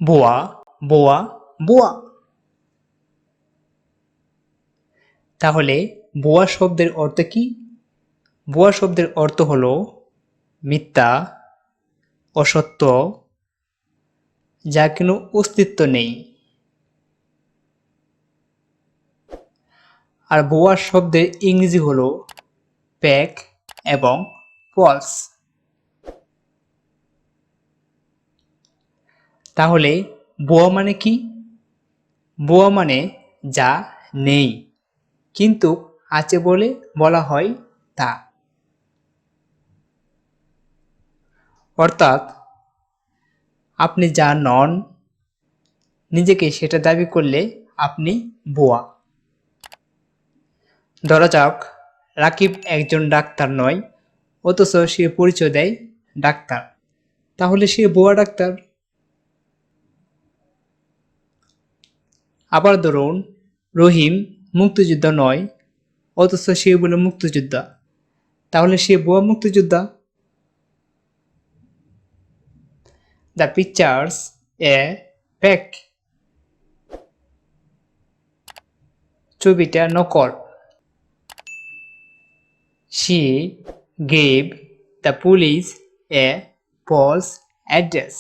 বোয়া বোয়া বোয়া। তাহলে বোয়া শব্দের অর্থ কি? বোয়া শব্দের অর্থ হলো মিথ্যা, অসত্য, যার কোনো অস্তিত্ব নেই। আর বোয়া শব্দের ইংরেজি হলো ফেক এবং ফলস। তাহলে বোয়া মানে কি? বোয়া মানে যা নেই কিন্তু আছে বলে বলা হয় তা। অর্থাৎ আপনি যা নন, নিজেকে সেটা দাবি করলে আপনি বোয়া। ধরা যাক রাকিব একজন ডাক্তার নয়, অথচ সে পরিচয় দেয় ডাক্তার, তাহলে সে বোয়া ডাক্তার। আবার ধরুন রহিম মুক্তিযোদ্ধা নয়, অথচ সে বলে মুক্তিযোদ্ধা, তাহলে সে বোয়া মুক্তিযোদ্ধা। দ্য পিকচার্স এ ফেক, ছবিটা নকল। She gave the police a false address.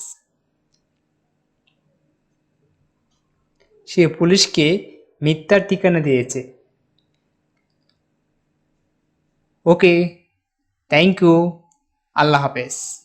সে পুলিশকে মিথ্যার ঠিকানা দিয়েছে। ওকে, থ্যাংক ইউ, আল্লাহ হাফেজ।